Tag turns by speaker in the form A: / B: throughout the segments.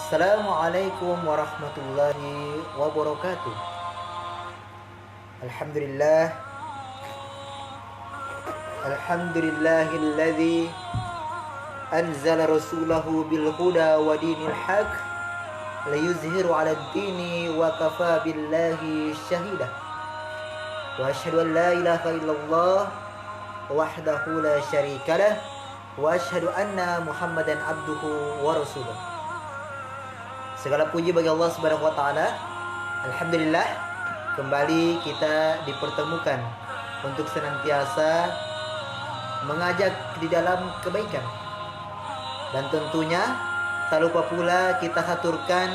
A: Assalamualaikum warahmatullahi wabarakatuh. Alhamdulillah, alhamdulillahilladzi anzala rasulahu bil huda wa dinil haq liyuzhiru 'ala ad-dini wa kafa billahi syahida. Wa asyhadu an la ilaha illallah wahdahu la syarikalah wa asyhadu anna Muhammadan abduhu wa rasuluh. Segala puji bagi Allah Subhanahu wa taala. Alhamdulillah, kembali kita dipertemukan untuk senantiasa mengajak di dalam kebaikan. Dan tentunya tak lupa pula kita haturkan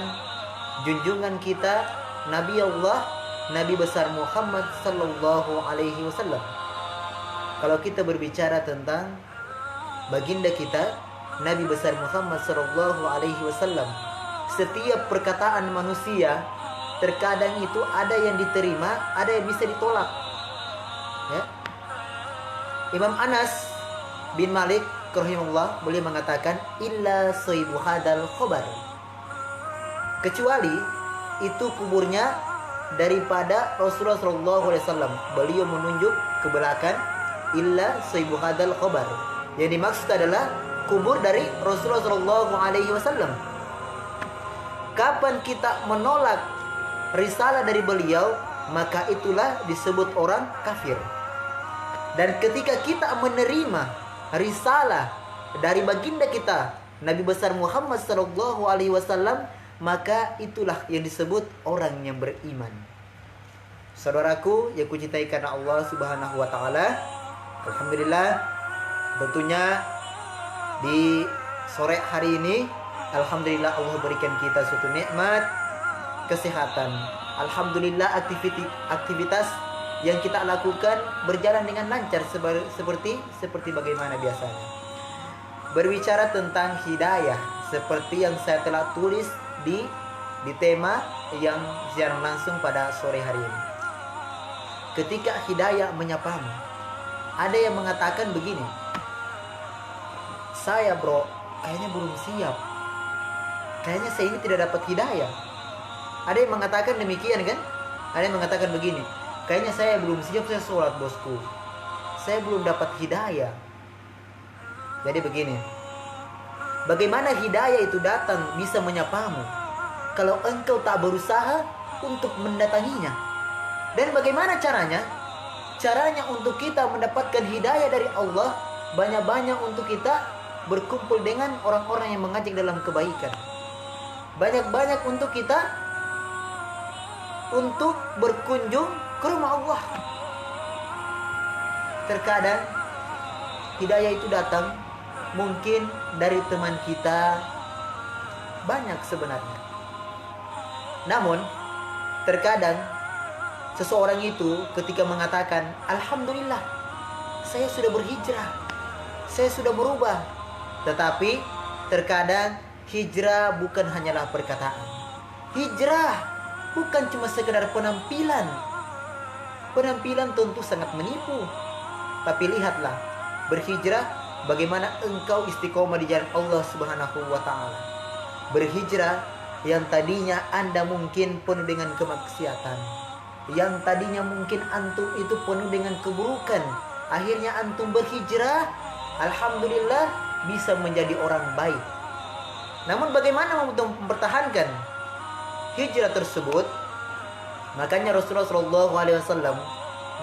A: junjungan kita Nabi Allah, Nabi besar Muhammad sallallahu alaihi wasallam. Kalau kita berbicara tentang baginda kita Nabi besar Muhammad sallallahu alaihi wasallam, setiap perkataan manusia terkadang itu ada yang diterima, ada yang bisa ditolak. Ya. Imam Anas bin Malik rahimahullah boleh mengatakan illa soibu hadal khobar, kecuali itu kuburnya daripada Rasulullah sallallahu alaihi wasallam. Beliau menunjuk ke belakang, illa soibu hadal khobar. Yang dimaksud adalah kubur dari Rasulullah sallallahu alaihi wasallam. Kapan kita menolak risalah dari beliau, maka itulah disebut orang kafir. Dan ketika kita menerima risalah dari baginda kita Nabi besar Muhammad sallallahu alaihi wasallam, maka itulah yang disebut orang yang beriman. Saudaraku yang kucintai karena Allah Subhanahu wa taala, alhamdulillah, tentunya di sore hari ini alhamdulillah Allah berikan kita suatu nikmat kesehatan. Alhamdulillah aktivitas yang kita lakukan berjalan dengan lancar seperti bagaimana biasanya. Berbicara tentang hidayah, seperti yang saya telah tulis di tema yang siaran langsung pada sore hari ini. Ketika hidayah menyapamu, ada yang mengatakan begini, saya bro, kayaknya belum siap. Kayaknya saya ini tidak dapat hidayah. Ada yang mengatakan demikian kan? Ada yang mengatakan begini, kayaknya saya belum siap, saya sholat bosku, saya belum dapat hidayah. Jadi begini, bagaimana hidayah itu datang bisa menyapamu kalau engkau tak berusaha untuk mendatanginya? Dan bagaimana caranya? Caranya untuk kita mendapatkan hidayah dari Allah, banyak-banyak untuk kita berkumpul dengan orang-orang yang mengajak dalam kebaikan. Banyak-banyak untuk kita untuk berkunjung ke rumah Allah. Terkadang hidayah itu datang mungkin dari teman kita, banyak sebenarnya. Namun terkadang seseorang itu ketika mengatakan alhamdulillah, saya sudah berhijrah, saya sudah berubah. Tetapi terkadang hijrah bukan hanyalah perkataan. Hijrah bukan cuma sekedar penampilan. Penampilan tentu sangat menipu. Tapi lihatlah, berhijrah bagaimana engkau istiqomah di jalan Allah Subhanahu wa taala. Berhijrah yang tadinya Anda mungkin penuh dengan kemaksiatan, yang tadinya mungkin antum itu penuh dengan keburukan, akhirnya antum berhijrah, alhamdulillah bisa menjadi orang baik. Namun bagaimana untuk mempertahankan hijrah tersebut? Makanya Rasulullah sallallahu alaihi wasallam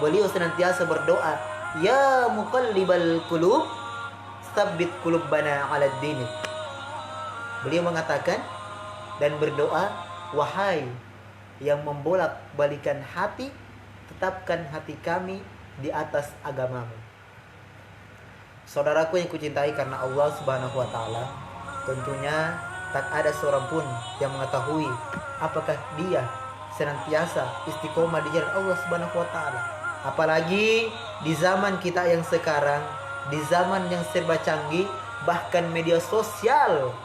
A: beliau senantiasa berdoa, ya muqallibal qulub tsabbit qulubana 'ala dinik. Beliau mengatakan dan berdoa, wahai yang membolak-balikan hati, tetapkan hati kami di atas agamamu. Saudaraku yang kucintai karena Allah Subhanahu wa taala, tentunya tak ada seorang pun yang mengetahui apakah dia senantiasa istiqomah di jalan Allah Subhanahu wa taala. Apalagi di zaman kita yang sekarang, di zaman yang serba canggih, bahkan media sosial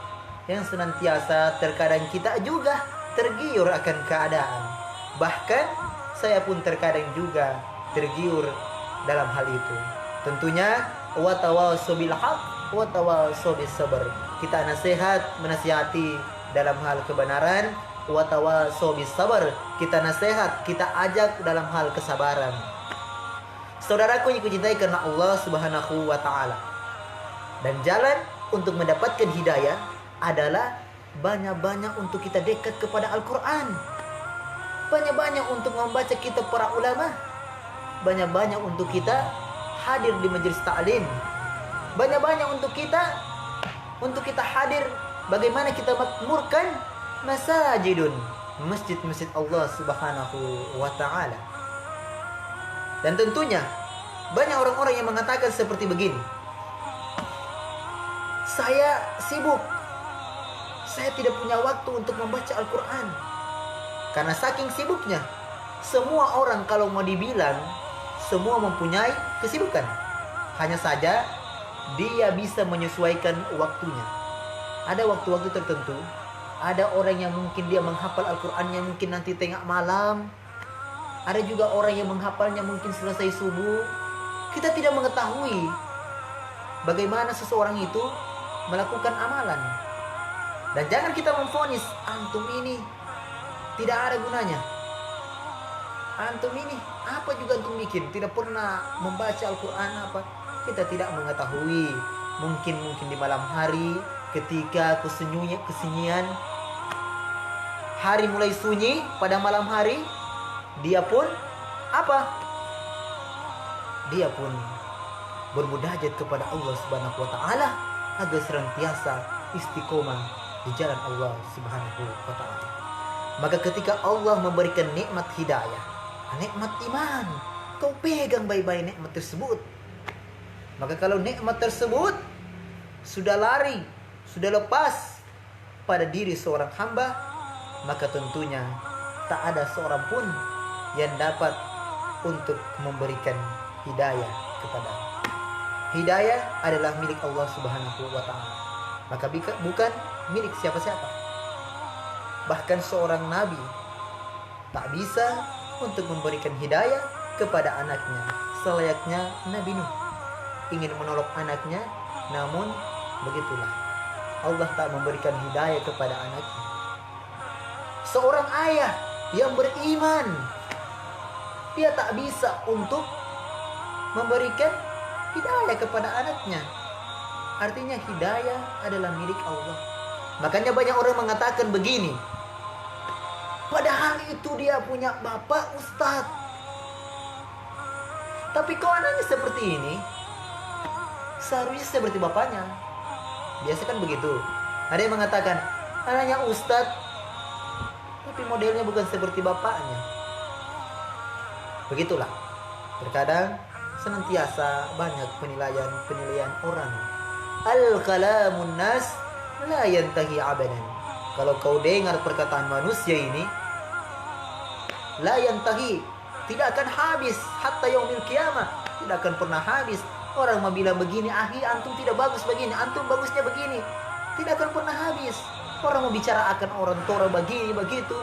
A: yang senantiasa terkadang kita juga tergiur akan keadaan. Bahkan saya pun terkadang juga tergiur dalam hal itu. Tentunya watawasau bil haq watawasau bis sabr. Kita nasihat, menasihati dalam hal kebenaran, wa tawasau bis sabar, kita nasihat, kita ajak dalam hal kesabaran. Saudaraku yang kucintai karena Allah Subhanahu wa taala. Dan jalan untuk mendapatkan hidayah adalah banyak-banyak untuk kita dekat kepada Al-Qur'an. Banyak-banyak untuk membaca kitab para ulama. Banyak-banyak untuk kita hadir di majelis ta'lim. Banyak-banyak untuk kita hadir bagaimana kita makmurkan masajidun, masjid-masjid Allah Subhanahu wa taala. Dan tentunya banyak orang-orang yang mengatakan seperti begini. Saya sibuk. Saya tidak punya waktu untuk membaca Al-Qur'an. Karena saking sibuknya, semua orang kalau mau dibilang semua mempunyai kesibukan. Hanya saja dia bisa menyesuaikan waktunya. Ada waktu-waktu tertentu. Ada orang yang mungkin dia menghafal Al-Qur'annya mungkin nanti tengah malam. Ada juga orang yang menghafalnya mungkin selesai subuh. Kita tidak mengetahui bagaimana seseorang itu melakukan amalan. Dan jangan kita memvonis antum ini tidak ada gunanya. Antum ini apa juga antum bikin, tidak pernah membaca Al-Qur'an apa. Kita tidak mengetahui. Mungkin di malam hari ketika kesunyian, hari mulai sunyi pada malam hari, dia pun apa? Dia pun bermunajat kepada Allah Subhanahu wa taala agar senantiasa istiqomah di jalan Allah Subhanahu wa taala. Maka ketika Allah memberikan nikmat hidayah, nikmat iman, kau pegang baik-baik nikmat tersebut. Maka kalau nikmat tersebut sudah lari, sudah lepas pada diri seorang hamba, maka tentunya tak ada seorang pun yang dapat untuk memberikan hidayah kepada. Hidayah adalah milik Allah Subhanahu wa taala. Maka bukan milik siapa-siapa. Bahkan seorang nabi tak bisa untuk memberikan hidayah kepada anaknya, selayaknya Nabi Nuh ingin menolong anaknya, namun begitulah Allah tak memberikan hidayah kepada anaknya. Seorang ayah yang beriman, dia tak bisa untuk memberikan hidayah kepada anaknya. Artinya hidayah adalah milik Allah. Makanya banyak orang mengatakan begini, padahal itu dia punya bapak ustadz, tapi kok anaknya seperti ini? Seharusnya seperti bapaknya. Biasa kan begitu. Ada yang mengatakan anaknya ustadz, tapi modelnya bukan seperti bapaknya. Begitulah. Terkadang senantiasa banyak penilaian orang. Al-kalamun nas la yantahi abadan. Kalau kau dengar perkataan manusia ini, la yantahi, tidak akan habis hatta yaumil qiyamah, tidak akan pernah habis. Orang mau bilang begini, antum tidak bagus begini, antum bagusnya begini, tidak akan pernah habis. Orang mau bicara akan orang tora begini begitu.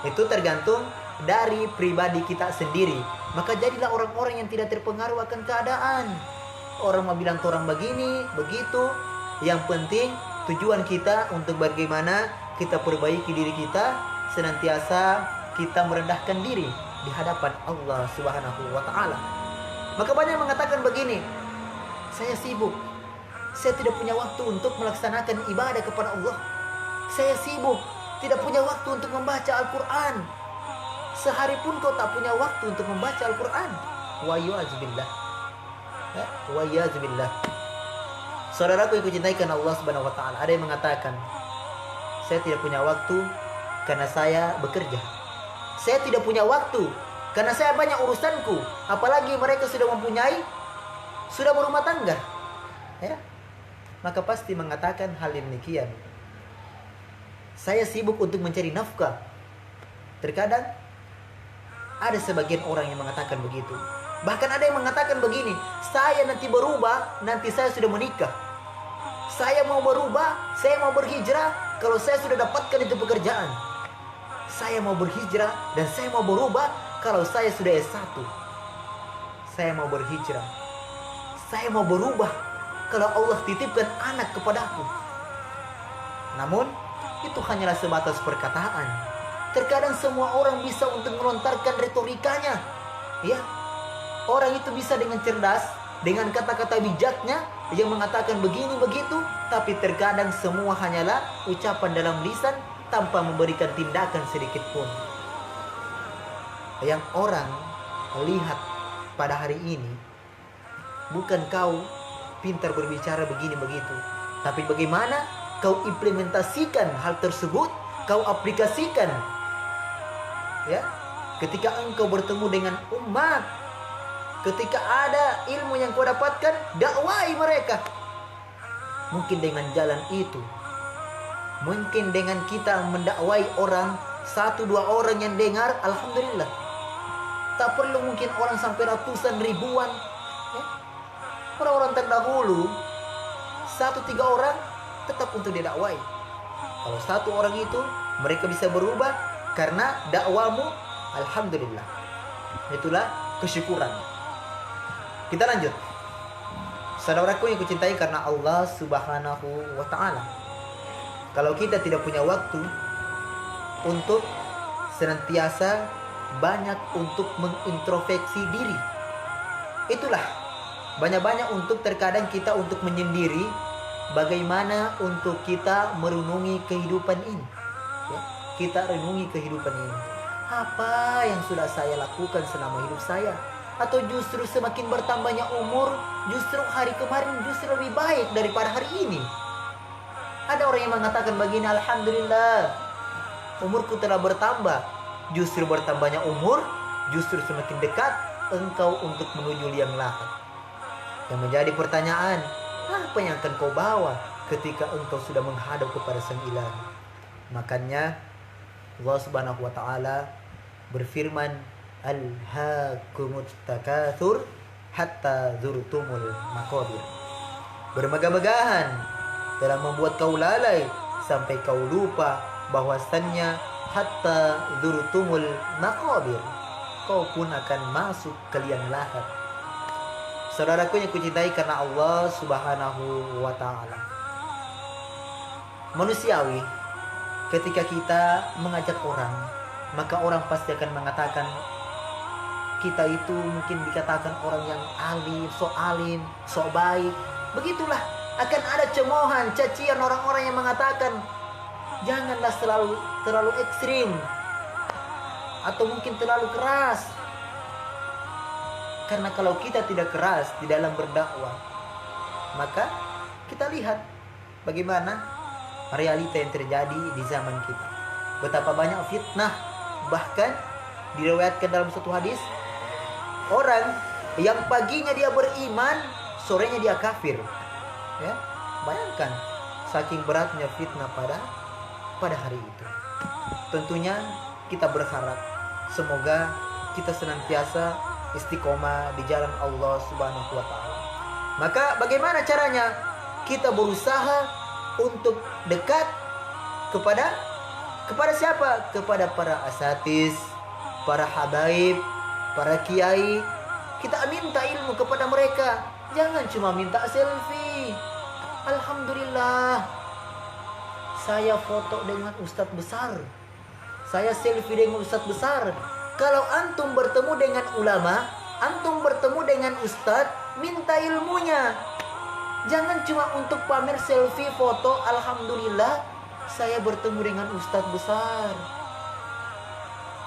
A: Itu tergantung dari pribadi kita sendiri. Maka jadilah orang-orang yang tidak terpengaruh akan keadaan. Orang mau bilang orang begini, begitu. Yang penting tujuan kita untuk bagaimana kita perbaiki diri kita, senantiasa kita merendahkan diri di hadapan Allah Subhanahu wa taala. Maka banyak mengatakan begini, saya sibuk, saya tidak punya waktu untuk melaksanakan ibadah kepada Allah. Saya sibuk, tidak punya waktu untuk membaca Al-Quran. Sehari pun kau tak punya waktu untuk membaca Al-Quran. Wa yu'azubillah. Wa yu'azubillah. Saudaraku yang kucintai karena Allah Subhanahu wa taala, ada yang mengatakan, saya tidak punya waktu karena saya bekerja. Saya tidak punya waktu karena saya banyak urusanku. Apalagi mereka sudah berumah tangga. Ya. Maka pasti mengatakan hal yang demikian. Saya sibuk untuk mencari nafkah. Terkadang ada sebagian orang yang mengatakan begitu. Bahkan ada yang mengatakan begini, saya nanti berubah, nanti saya sudah menikah. Saya mau berubah, saya mau berhijrah kalau saya sudah dapatkan itu pekerjaan. Saya mau berhijrah dan saya mau berubah kalau saya sudah S1. Saya mau berhijrah, saya mau berubah kalau Allah titipkan anak kepadaku. Namun itu hanyalah sebatas perkataan. Terkadang semua orang bisa untuk melontarkan retorikanya. Ya, orang itu bisa dengan cerdas, dengan kata-kata bijaknya yang mengatakan begini begitu, tapi terkadang semua hanyalah ucapan dalam lisan tanpa memberikan tindakan sedikit pun. Yang orang lihat pada hari ini bukan kau pintar berbicara begini begitu, tapi bagaimana kau implementasikan hal tersebut, kau aplikasikan. Ya, ketika engkau bertemu dengan umat, ketika ada ilmu yang kau dapatkan, dakwai mereka. Mungkin dengan jalan itu, mungkin dengan kita mendakwai orang, 1-2 orang yang dengar, alhamdulillah. Tak perlu mungkin orang sampai ratusan ribuan. Ya. Orang-orang terdahulu 1-3 orang tetap untuk didakwai. Kalau 1 orang itu mereka bisa berubah karena dakwamu, alhamdulillah. Itulah kesyukuran. Kita lanjut. Saudaraku yang kucintai karena Allah Subhanahu wa ta'ala, kalau kita tidak punya waktu untuk senantiasa banyak untuk mengintrospeksi diri, itulah banyak-banyak untuk terkadang kita untuk menyendiri, bagaimana untuk kita merenungi kehidupan ini. Ya, kita renungi kehidupan ini. Apa yang sudah saya lakukan selama hidup saya? Atau justru semakin bertambahnya umur, justru hari kemarin justru lebih baik daripada hari ini. Ada orang yang mengatakan begini, alhamdulillah, umurku telah bertambah. Justru bertambahnya umur, justru semakin dekat engkau untuk menuju liang lahat. Yang menjadi pertanyaan, apa yang akan kau bawa ketika engkau sudah menghadap kepada Sang Ilahi? Makanya Allah Subhanahu wa ta'ala berfirman, alhaakumut takatsur hatta zurtumul maqabir. Bermegah-megahan telah membuat kau lalai sampai kau lupa bahwasannya hatta zurtumul maqabir, kau pun akan masuk ke liang lahat. Saudaraku yang kucintai karena Allah Subhanahu wa ta'ala, manusiawi, ketika kita mengajak orang, maka orang pasti akan mengatakan kita itu mungkin dikatakan orang yang alim, sok baik. Begitulah, akan ada cemoohan, cacian orang-orang yang mengatakan janganlah terlalu ekstrim atau mungkin terlalu keras. Karena kalau kita tidak keras di dalam berdakwah, maka kita lihat bagaimana realita yang terjadi di zaman kita. Betapa banyak fitnah, bahkan diriwayatkan dalam satu hadis, orang yang paginya dia beriman, sorenya dia kafir. Ya, bayangkan saking beratnya fitnah pada hari itu. Tentunya kita berharap semoga kita senantiasa istiqomah di jalan Allah Subhanahu wa ta'ala. Maka bagaimana caranya? Kita berusaha untuk dekat kepada siapa? Kepada para asatiz, para habaib, para kiai. Kita minta ilmu kepada mereka. Jangan cuma minta selfie. Alhamdulillah, saya foto dengan ustadz besar, saya selfie dengan ustadz besar. Kalau antum bertemu dengan ulama, antum bertemu dengan ustadz, minta ilmunya. Jangan cuma untuk pamer selfie foto, alhamdulillah saya bertemu dengan ustadz besar,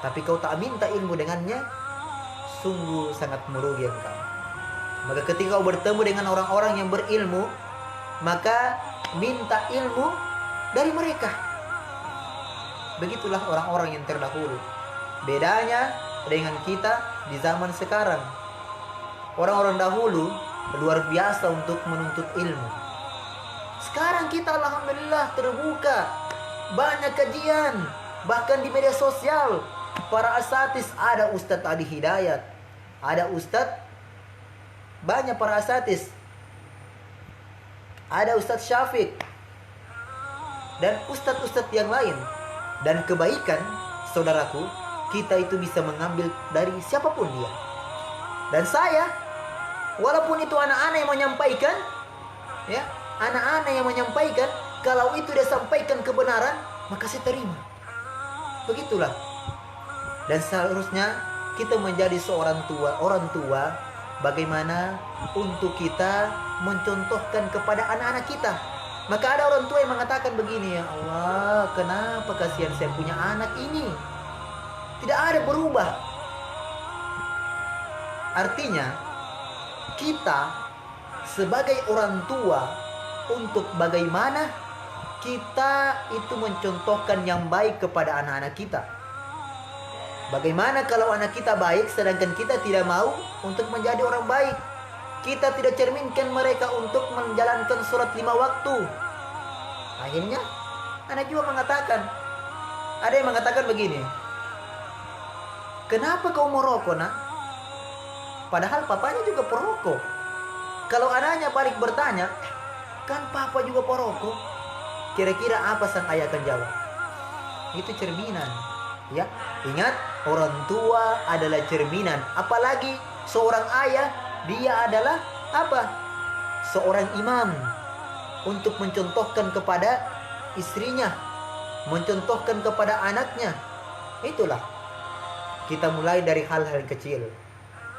A: tapi kau tak minta ilmu dengannya, sungguh sangat merugi engkau. Maka ketika kau bertemu dengan orang-orang yang berilmu, maka minta ilmu dari mereka. Begitulah orang-orang yang terdahulu. Bedanya dengan kita di zaman sekarang. Orang-orang dahulu luar biasa untuk menuntut ilmu. Sekarang kita alhamdulillah terbuka, banyak kajian, bahkan di media sosial. Para asatis, ada Ustadz Adi Hidayat, ada Ustadz, banyak para asatis, ada Ustadz Syafiq, dan ustadz-ustadz yang lain. Dan kebaikan, saudaraku, kita itu bisa mengambil dari siapapun dia. Dan saya, walaupun itu anak-anak yang menyampaikan, ya, anak-anak yang menyampaikan, kalau itu dia sampaikan kebenaran, maka saya terima. Begitulah. Dan seharusnya kita menjadi seorang orang tua, bagaimana untuk kita mencontohkan kepada anak-anak kita. Maka ada orang tua yang mengatakan begini, ya Allah, kenapa kasihan saya punya anak ini, tidak ada berubah. Artinya kita sebagai orang tua, untuk bagaimana kita itu mencontohkan yang baik kepada anak-anak kita. Bagaimana kalau anak kita baik sedangkan kita tidak mau untuk menjadi orang baik? Kita tidak cerminkan mereka untuk menjalankan sholat 5 waktu. Akhirnya anak juga mengatakan, ada yang mengatakan begini, kenapa kau merokok nak? Padahal papanya juga perokok. Kalau anaknya balik bertanya, kan papa juga perokok, kira-kira apa sang ayah akan jawab? Itu cerminan. Ya, ingat, orang tua adalah cerminan. Apalagi seorang ayah, dia adalah apa? Seorang imam untuk mencontohkan kepada istrinya, mencontohkan kepada anaknya. Itulah, kita mulai dari hal-hal kecil.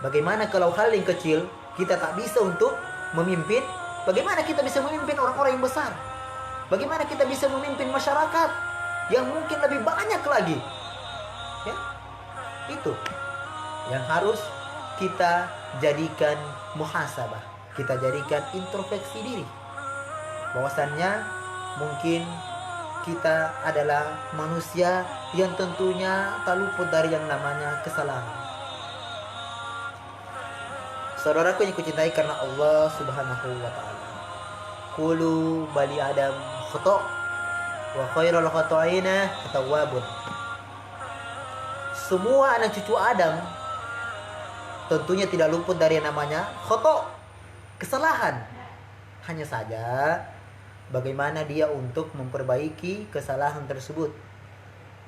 A: Bagaimana kalau hal yang kecil kita tak bisa untuk memimpin? Bagaimana kita bisa memimpin orang-orang yang besar? Bagaimana kita bisa memimpin masyarakat yang mungkin lebih banyak lagi? Ya, itu yang harus kita jadikan muhasabah, kita jadikan introspeksi diri, bahwasannya mungkin kita adalah manusia yang tentunya tak luput dari yang namanya kesalahan. Saudaraku yang kucintai karena Allah Subhanahu wa ta'ala, qulu bali adam khata' wa khairul khata'ina at-tawwabun. Semua anak cucu Adam tentunya tidak luput dari yang namanya khata', kesalahan. Hanya saja bagaimana dia untuk memperbaiki kesalahan tersebut.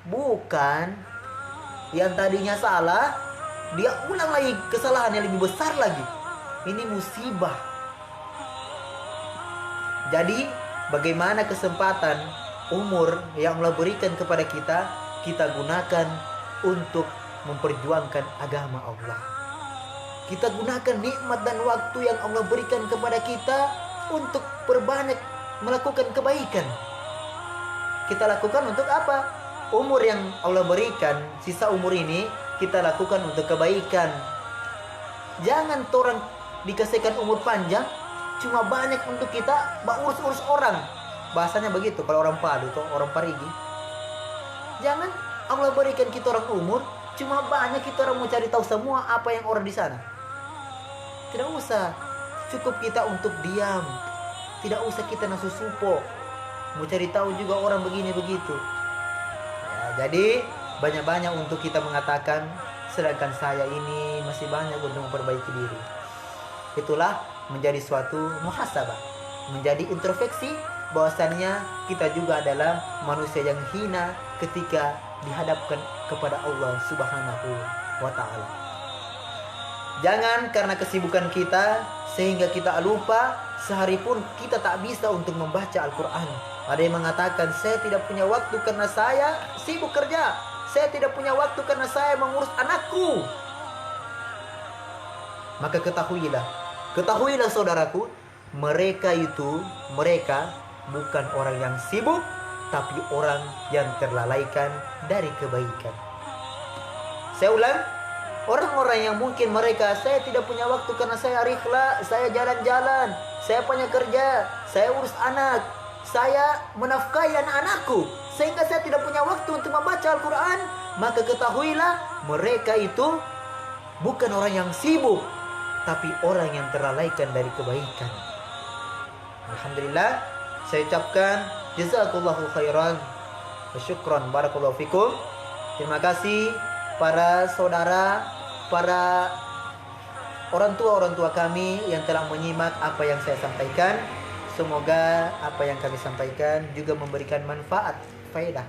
A: Bukan yang tadinya salah, dia ulang lagi kesalahan yang lebih besar lagi. Ini musibah. Jadi bagaimana kesempatan umur yang Allah berikan kepada kita, kita gunakan untuk memperjuangkan agama Allah. Kita gunakan nikmat dan waktu yang Allah berikan kepada kita untuk berbanyak melakukan kebaikan. Kita lakukan untuk apa? Umur yang Allah berikan, sisa umur ini kita lakukan untuk kebaikan. Jangan orang dikasihkan umur panjang cuma banyak untuk kita urus-urus orang. Bahasanya begitu kalau orang Palu atau orang Parigi. Jangan Allah berikan kita orang umur cuma banyak kita orang mau cari tahu semua apa yang orang di sana. Tidak usah. Cukup kita untuk diam. Tidak usah kita nasu supo. Mau cari tahu juga orang begini begitu. Ya, jadi banyak-banyak untuk kita mengatakan, sedangkan saya ini masih banyak untuk memperbaiki diri. Itulah menjadi suatu muhasabah, menjadi introspeksi bahwasannya kita juga adalah manusia yang hina ketika dihadapkan kepada Allah Subhanahu wa ta'ala. Jangan karena kesibukan kita sehingga kita lupa sehari pun kita tak bisa untuk membaca Al-Quran. Ada yang mengatakan, saya tidak punya waktu karena saya sibuk kerja, saya tidak punya waktu karena saya mengurus anakku. Maka ketahuilah saudaraku, mereka bukan orang yang sibuk, tapi orang yang terlalaikan dari kebaikan. Saya ulang, orang-orang yang mungkin mereka, saya tidak punya waktu karena saya rihla, saya jalan-jalan, saya banyak kerja, saya urus anak, saya menafkahi anak-anakku, sehingga saya tidak punya waktu untuk membaca Al-Quran. Maka ketahuilah, mereka itu bukan orang yang sibuk, tapi orang yang terlalaikan dari kebaikan. Alhamdulillah, saya ucapkan jazakallahu khairan wa syukran barakallahu fikum. Terima kasih para saudara, para orang tua kami yang telah menyimak apa yang saya sampaikan. Semoga apa yang kami sampaikan juga memberikan manfaat, faedah.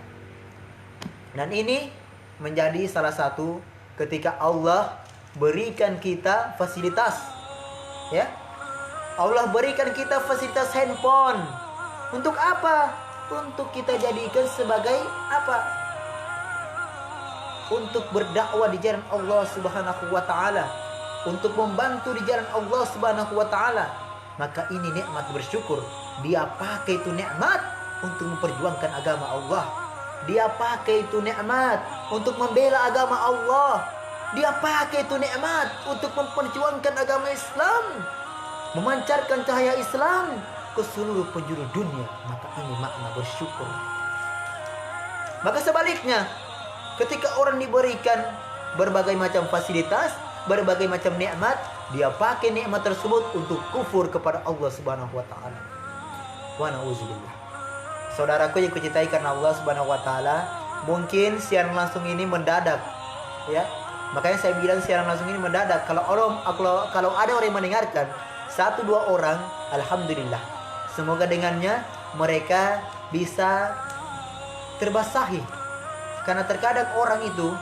A: Dan ini menjadi salah satu ketika Allah berikan kita fasilitas, ya. Allah berikan kita fasilitas handphone. Untuk apa? untuk kita jadikan sebagai apa? Untuk berdakwah di jalan Allah Subhanahu wa taala, untuk membantu di jalan Allah Subhanahu wa taala. Maka ini nikmat bersyukur. Dia pakai itu nikmat untuk memperjuangkan agama Allah. Dia pakai itu nikmat untuk membela agama Allah. Dia pakai itu nikmat untuk memperjuangkan agama Islam, memancarkan cahaya Islam ke seluruh penjuru dunia. Maka ini makna bersyukur. Maka sebaliknya, ketika orang diberikan berbagai macam fasilitas, berbagai macam nikmat, dia pakai nikmat tersebut untuk kufur kepada Allah Subhanahu wa taala. Wa na'udzubillah. Saudaraku yang kucintai karena Allah Subhanahu wa taala, mungkin siaran langsung ini mendadak, ya. Makanya saya bilang siaran langsung ini mendadak. Kalau ada orang yang mendengarkan 1-2 orang, alhamdulillah. Semoga dengannya mereka bisa terbasahi. Karena terkadang orang itu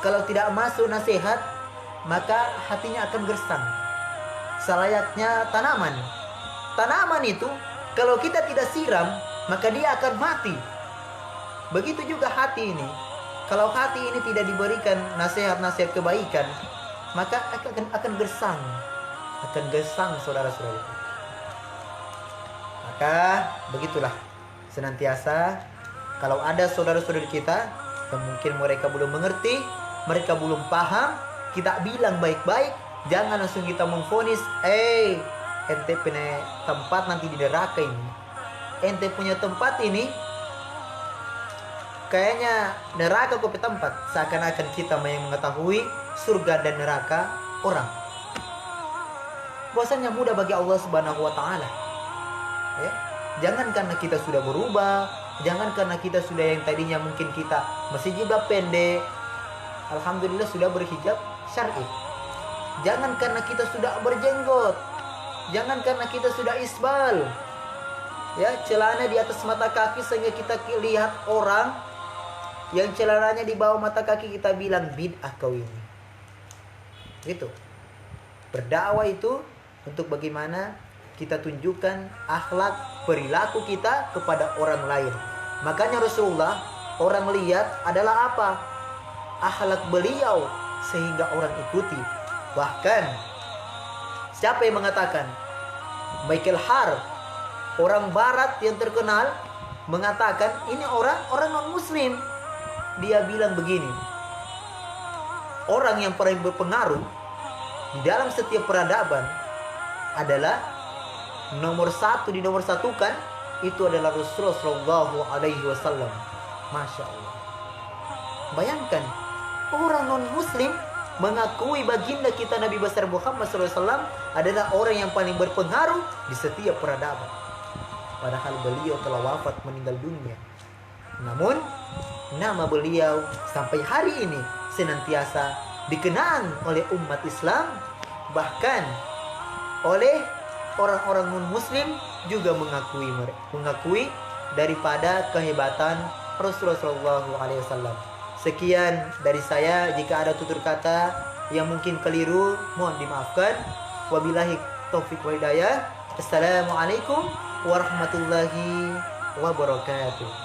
A: kalau tidak masuk nasihat, maka hatinya akan gersang. Selayaknya tanaman. Tanaman itu kalau kita tidak siram, maka dia akan mati. Begitu juga hati ini. Kalau hati ini tidak diberikan nasihat-nasihat kebaikan, maka akan gersang. Akan gersang, saudara-saudara. Maka begitulah. Senantiasa kalau ada saudara-saudara kita yang mungkin mereka belum mengerti, mereka belum paham, kita bilang baik-baik. Jangan langsung kita memvonis, ente punya tempat nanti di neraka ini. Ente punya tempat ini kayaknya neraka kopi tempat. Seakan-akan kita yang mengetahui surga dan neraka orang. Bahwasanya mudah bagi Allah Subhanahu wa taala. Ya. Jangan karena kita sudah berubah, jangan karena kita sudah yang tadinya mungkin kita masih jilbab pendek, alhamdulillah sudah berhijab syar'i. Jangan karena kita sudah berjenggot, jangan karena kita sudah isbal, ya, celana di atas mata kaki sehingga kita lihat orang yang celananya di bawah mata kaki, kita bilang bid'ah kau ini. Gitu. Berdakwah itu untuk bagaimana kita tunjukkan akhlak perilaku kita kepada orang lain. Makanya Rasulullah orang lihat adalah apa? Akhlak beliau sehingga orang ikuti. Bahkan siapa yang mengatakan? Michael Hart, orang barat yang terkenal, mengatakan ini orang non muslim. Dia bilang begini, orang yang paling berpengaruh di dalam setiap peradaban adalah nomor satukan itu adalah Rasulullah Shallallahu Alaihi Wasallam. Masya Allah. Bayangkan orang non Muslim mengakui baginda kita Nabi besar Muhammad SAW adalah orang yang paling berpengaruh di setiap peradaban. Padahal beliau telah wafat, meninggal dunia. Namun nama beliau sampai hari ini senantiasa dikenang oleh umat Islam, bahkan oleh orang-orang non-muslim juga mengakui daripada kehebatan Rasulullah SAW. Sekian dari saya. Jika ada tutur kata yang mungkin keliru, mohon dimaafkan. Wabillahi taufik wal hidayah. Assalamualaikum warahmatullahi wabarakatuh.